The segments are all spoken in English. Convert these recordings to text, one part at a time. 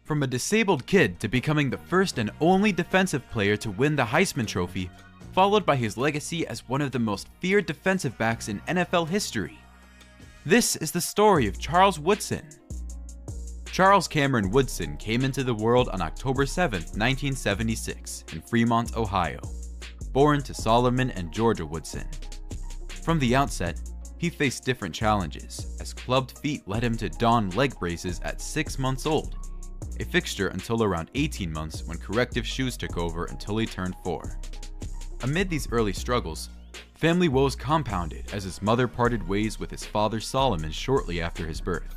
From a disabled kid to becoming the first and only defensive player to win the Heisman Trophy, followed by his legacy as one of the most feared defensive backs in NFL history. This is the story of Charles Woodson. Charles Cameron Woodson came into the world on October 7, 1976, in Fremont, Ohio, born to Solomon and Georgia Woodson. From the outset, he faced different challenges, as clubbed feet led him to don leg braces at 6 months old, a fixture until around 18 months when corrective shoes took over until he turned 4. Amid these early struggles, family woes compounded as his mother parted ways with his father Solomon shortly after his birth.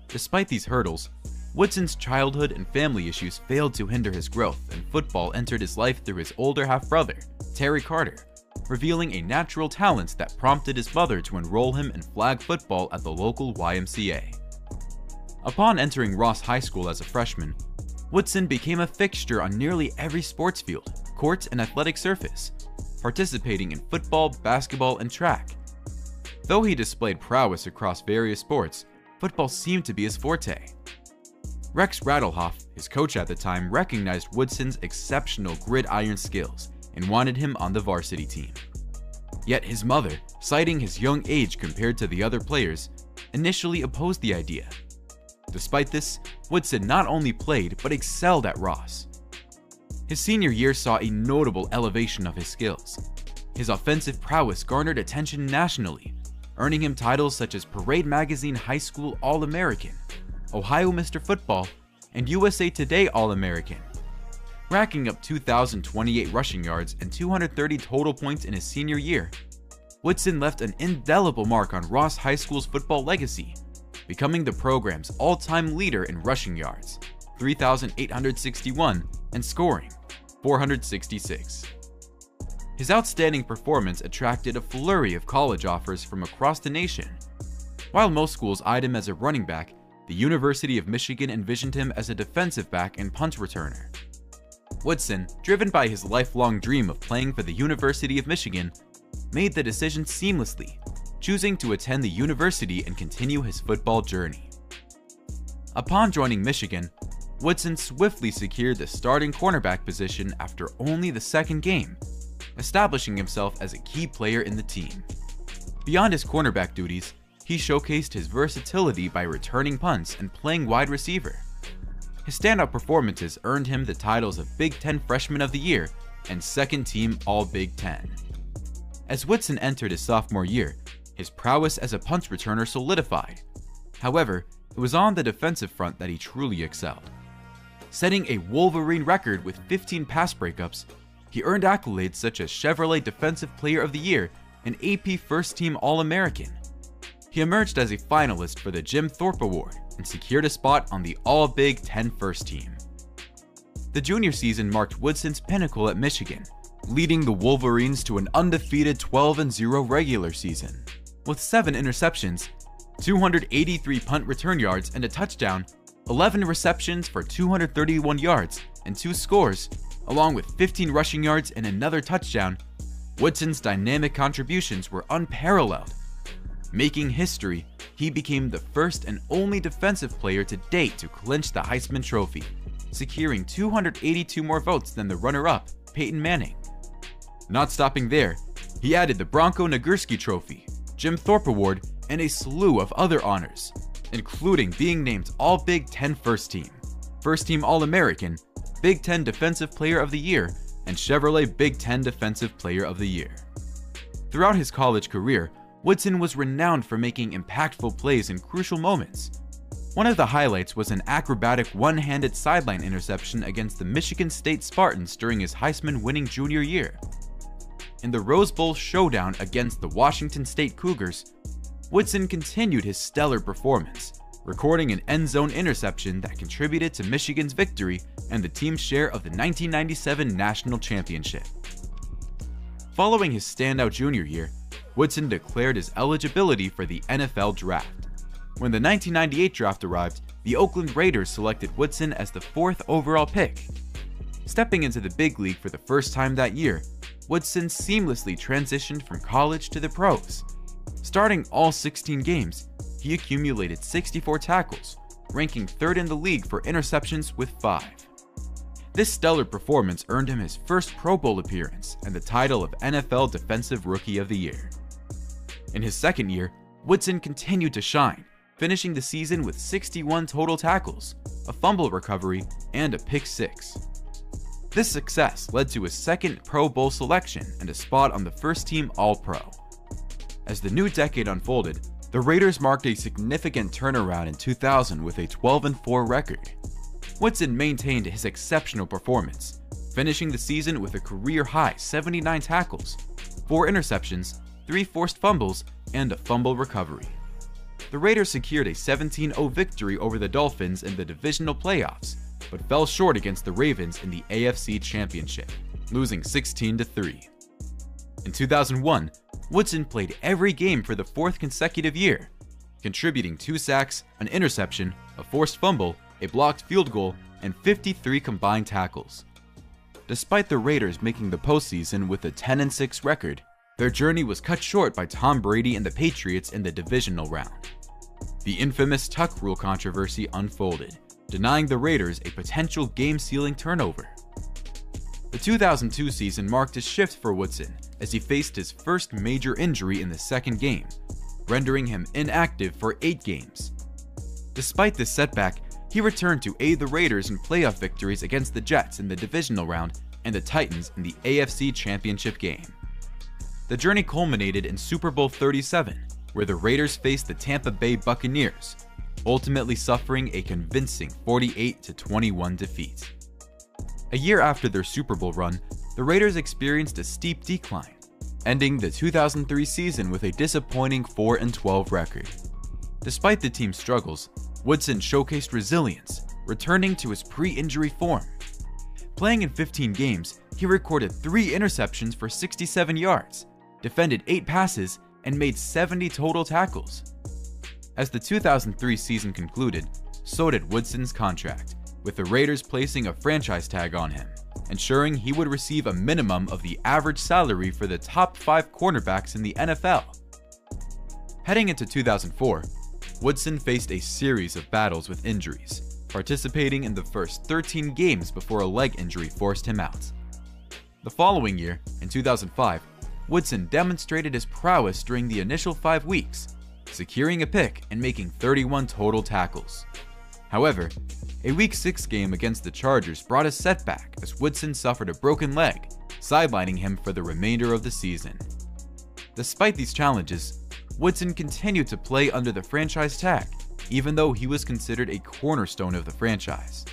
Despite these hurdles, Woodson's childhood and family issues failed to hinder his growth, and football entered his life through his older half-brother, Terry Carter, revealing a natural talent that prompted his mother to enroll him in flag football at the local YMCA. Upon entering Ross High School as a freshman, Woodson became a fixture on nearly every sports field, court, and athletic surface, participating in football, basketball, and track. Though he displayed prowess across various sports, football seemed to be his forte. Rex Rattlehoff, his coach at the time, recognized Woodson's exceptional gridiron skills and wanted him on the varsity team. Yet his mother, citing his young age compared to the other players, initially opposed the idea. Despite this, Woodson not only played but excelled at Ross. His senior year saw a notable elevation of his skills. His offensive prowess garnered attention nationally, earning him titles such as Parade Magazine High School All-American, Ohio Mr. Football, and USA Today All-American. Racking up 2,028 rushing yards and 230 total points in his senior year, Woodson left an indelible mark on Ross High School's football legacy, becoming the program's all-time leader in rushing yards, 3,861, and scoring, 466. His outstanding performance attracted a flurry of college offers from across the nation. While most schools eyed him as a running back, the University of Michigan envisioned him as a defensive back and punt returner. Woodson, driven by his lifelong dream of playing for the University of Michigan, made the decision seamlessly, choosing to attend the university and continue his football journey. Upon joining Michigan, Woodson swiftly secured the starting cornerback position after only the second game, establishing himself as a key player in the team. Beyond his cornerback duties, he showcased his versatility by returning punts and playing wide receiver. His standout performances earned him the titles of Big Ten Freshman of the Year and Second Team All-Big Ten. As Woodson entered his sophomore year, his prowess as a punt returner solidified. However, it was on the defensive front that he truly excelled. Setting a Wolverine record with 15 pass breakups, he earned accolades such as Chevrolet Defensive Player of the Year and AP First Team All-American. He emerged as a finalist for the Jim Thorpe Award and secured a spot on the All-Big Ten First Team. The junior season marked Woodson's pinnacle at Michigan, leading the Wolverines to an undefeated 12-0 regular season. With 7 interceptions, 283 punt return yards and a touchdown, 11 receptions for 231 yards and 2 scores, along with 15 rushing yards and another touchdown, Woodson's dynamic contributions were unparalleled. Making history, he became the first and only defensive player to date to clinch the Heisman Trophy, securing 282 more votes than the runner-up, Peyton Manning. Not stopping there, he added the Bronko Nagurski Trophy, Jim Thorpe Award, and a slew of other honors, including being named All-Big Ten First Team, First Team All-American, Big Ten Defensive Player of the Year, and Chevrolet Big Ten Defensive Player of the Year. Throughout his college career, Woodson was renowned for making impactful plays in crucial moments. One of the highlights was an acrobatic one-handed sideline interception against the Michigan State Spartans during his Heisman-winning junior year. In the Rose Bowl showdown against the Washington State Cougars, Woodson continued his stellar performance, recording an end-zone interception that contributed to Michigan's victory and the team's share of the 1997 National Championship. Following his standout junior year, Woodson declared his eligibility for the NFL Draft. When the 1998 draft arrived, the Oakland Raiders selected Woodson as the 4th overall pick. Stepping into the big league for the first time that year, Woodson seamlessly transitioned from college to the pros. Starting all 16 games, he accumulated 64 tackles, ranking 3rd in the league for interceptions with 5. This stellar performance earned him his first Pro Bowl appearance and the title of NFL Defensive Rookie of the Year. In his second year, Woodson continued to shine, finishing the season with 61 total tackles, a fumble recovery, and a pick 6. This success led to his second Pro Bowl selection and a spot on the first-team All-Pro. As the new decade unfolded, the Raiders marked a significant turnaround in 2000 with a 12-4 record. Woodson maintained his exceptional performance, finishing the season with a career-high 79 tackles, 4 interceptions, 3 forced fumbles, and a fumble recovery. The Raiders secured a 17-0 victory over the Dolphins in the divisional playoffs, but fell short against the Ravens in the AFC Championship, losing 16-3. In 2001, Woodson played every game for the 4th consecutive year, contributing 2 sacks, an interception, a forced fumble, a blocked field goal, and 53 combined tackles. Despite the Raiders making the postseason with a 10-6 record, their journey was cut short by Tom Brady and the Patriots in the divisional round. The infamous tuck rule controversy unfolded, denying the Raiders a potential game-sealing turnover. The 2002 season marked a shift for Woodson as he faced his first major injury in the second game, rendering him inactive for 8 games. Despite this setback, he returned to aid the Raiders in playoff victories against the Jets in the divisional round and the Titans in the AFC Championship game. The journey culminated in Super Bowl 37, where the Raiders faced the Tampa Bay Buccaneers, ultimately suffering a convincing 48-21 defeat. A year after their Super Bowl run, the Raiders experienced a steep decline, ending the 2003 season with a disappointing 4-12 record. Despite the team's struggles, Woodson showcased resilience, returning to his pre-injury form. Playing in 15 games, he recorded 3 interceptions for 67 yards, defended 8 passes, and made 70 total tackles. As the 2003 season concluded, so did Woodson's contract, with the Raiders placing a franchise tag on him, ensuring he would receive a minimum of the average salary for the top 5 cornerbacks in the NFL. Heading into 2004, Woodson faced a series of battles with injuries, participating in the first 13 games before a leg injury forced him out. The following year, in 2005, Woodson demonstrated his prowess during the initial 5 weeks, securing a pick and making 31 total tackles. However, a Week 6 game against the Chargers brought a setback as Woodson suffered a broken leg, sidelining him for the remainder of the season. Despite these challenges, Woodson continued to play under the franchise tag, even though he was considered a cornerstone of the franchise.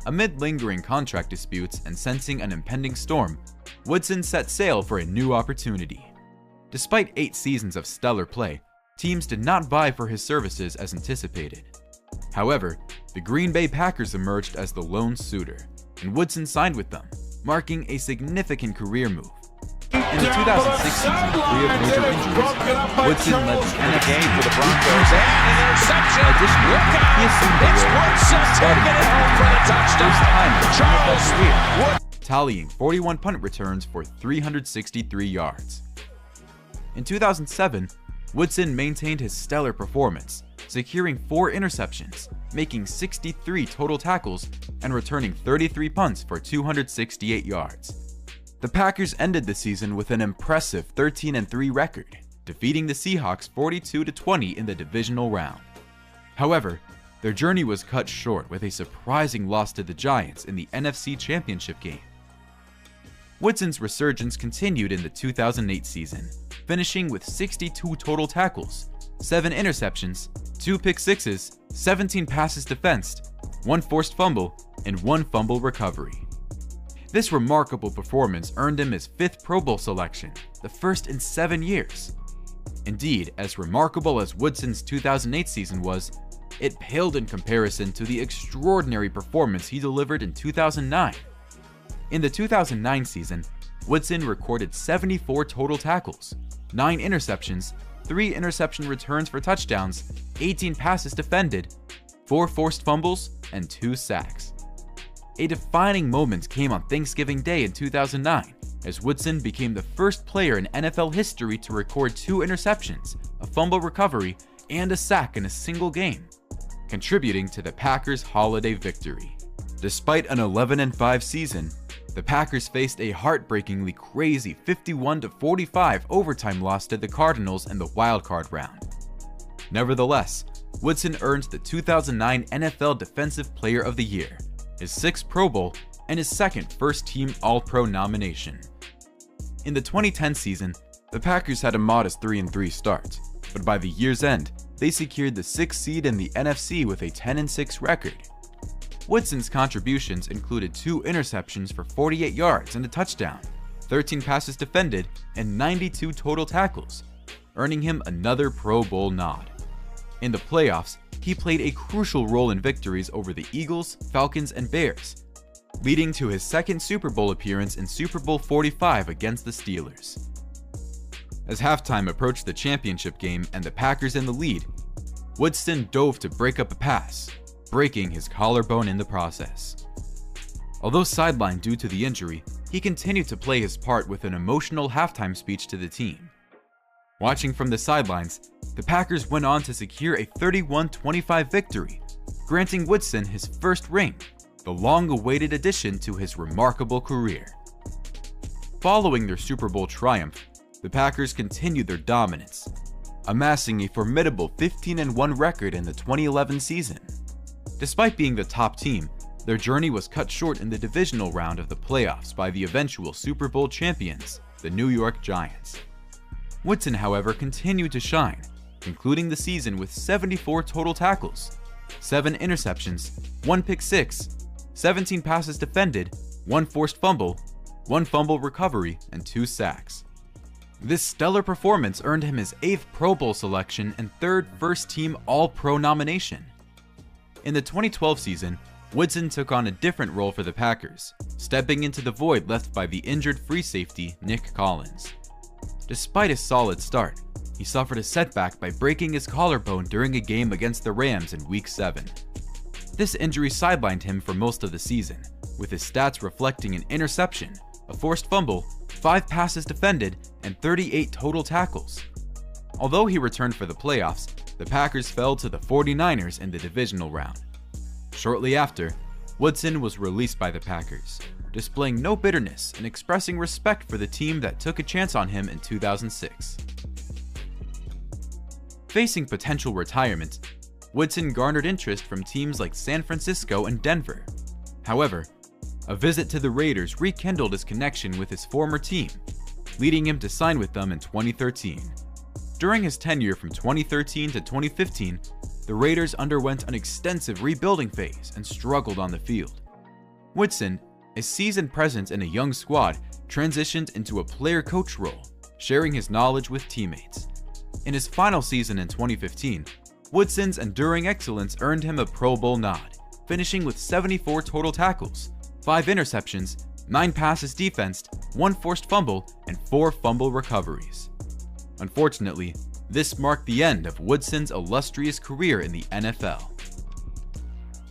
Amid lingering contract disputes and sensing an impending storm, Woodson set sail for a new opportunity. Despite 8 seasons of stellar play, teams did not vie for his services as anticipated. However, the Green Bay Packers emerged as the lone suitor, and Woodson signed with them, marking a significant career move. In the 2006 season, free of major injuries, Woodson led the NFL game for the Broncos. Additionally, he assumed the role of starting for the first time in his NFL career, tallying 41 punt returns for 363 yards. In 2007, Woodson maintained his stellar performance, securing 4 interceptions, making 63 total tackles, and returning 33 punts for 268 yards. The Packers ended the season with an impressive 13-3 record, defeating the Seahawks 42-20 in the divisional round. However, their journey was cut short with a surprising loss to the Giants in the NFC Championship game. Woodson's resurgence continued in the 2008 season, finishing with 62 total tackles, 7 interceptions, 2 pick sixes, 17 passes defensed, 1 forced fumble, and 1 fumble recovery. This remarkable performance earned him his 5th Pro Bowl selection, the first in 7 years. Indeed, as remarkable as Woodson's 2008 season was, it paled in comparison to the extraordinary performance he delivered in 2009. In the 2009 season, Woodson recorded 74 total tackles, 9 interceptions, 3 interception returns for touchdowns, 18 passes defended, 4 forced fumbles, and 2 sacks. A defining moment came on Thanksgiving Day in 2009, as Woodson became the first player in NFL history to record 2 interceptions, a fumble recovery, and a sack in a single game. contributing to the Packers' holiday victory. Despite an 11-5 season, the Packers faced a heartbreakingly crazy 51-45 overtime loss to the Cardinals in the wildcard round. Nevertheless, Woodson earned the 2009 NFL Defensive Player of the Year, his 6th Pro Bowl, and his 2nd first-team All-Pro nomination. In the 2010 season, the Packers had a modest 3-3 start, but by the year's end, they secured the 6th seed in the NFC with a 10-6 record. Woodson's contributions included 2 interceptions for 48 yards and a touchdown, 13 passes defended, and 92 total tackles, earning him another Pro Bowl nod. In the playoffs, he played a crucial role in victories over the Eagles, Falcons, and Bears, leading to his 2nd Super Bowl appearance in Super Bowl 45 against the Steelers. As halftime approached the championship game and the Packers in the lead, Woodson dove to break up a pass, breaking his collarbone in the process. Although sidelined due to the injury, he continued to play his part with an emotional halftime speech to the team. Watching from the sidelines, the Packers went on to secure a 31-25 victory, granting Woodson his 1st ring, the long-awaited addition to his remarkable career. Following their Super Bowl triumph, the Packers continued their dominance, amassing a formidable 15-1 record in the 2011 season. Despite being the top team, their journey was cut short in the divisional round of the playoffs by the eventual Super Bowl champions, the New York Giants. Woodson, however, continued to shine, concluding the season with 74 total tackles, 7 interceptions, 1 pick six, 17 passes defended, 1 forced fumble, 1 fumble recovery, and 2 sacks. This stellar performance earned him his 8th Pro Bowl selection and 3rd first-team All-Pro nomination. In the 2012 season, Woodson took on a different role for the Packers, stepping into the void left by the injured free safety Nick Collins. Despite a solid start, he suffered a setback by breaking his collarbone during a game against the Rams in Week 7. This injury sidelined him for most of the season, with his stats reflecting an interception, a forced fumble, 5 passes defended, and 38 total tackles. Although he returned for the playoffs, the Packers fell to the 49ers in the divisional round. Shortly after, Woodson was released by the Packers, displaying no bitterness and expressing respect for the team that took a chance on him in 2006. Facing potential retirement, Woodson garnered interest from teams like San Francisco and Denver. However, a visit to the Raiders rekindled his connection with his former team, leading him to sign with them in 2013. During his tenure from 2013 to 2015, the Raiders underwent an extensive rebuilding phase and struggled on the field. Woodson, a seasoned presence in a young squad, transitioned into a player-coach role, sharing his knowledge with teammates. In his final season in 2015, Woodson's enduring excellence earned him a Pro Bowl nod, finishing with 74 total tackles, 5 interceptions, 9 passes defensed, 1 forced fumble, and 4 fumble recoveries. Unfortunately, this marked the end of Woodson's illustrious career in the NFL.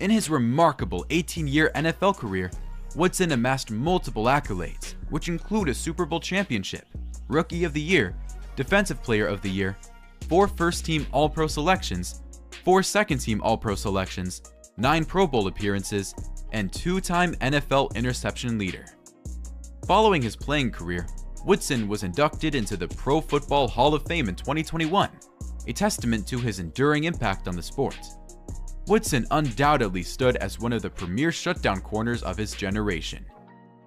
In his remarkable 18-year NFL career, Woodson amassed multiple accolades, which include a Super Bowl championship, Rookie of the Year, Defensive Player of the Year, 4 first-team All-Pro selections, 4 second-team All-Pro selections, 9 Pro Bowl appearances, and 2-time NFL interception leader. Following his playing career, Woodson was inducted into the Pro Football Hall of Fame in 2021, a testament to his enduring impact on the sport. Woodson undoubtedly stood as one of the premier shutdown corners of his generation,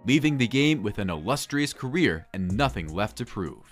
leaving the game with an illustrious career and nothing left to prove.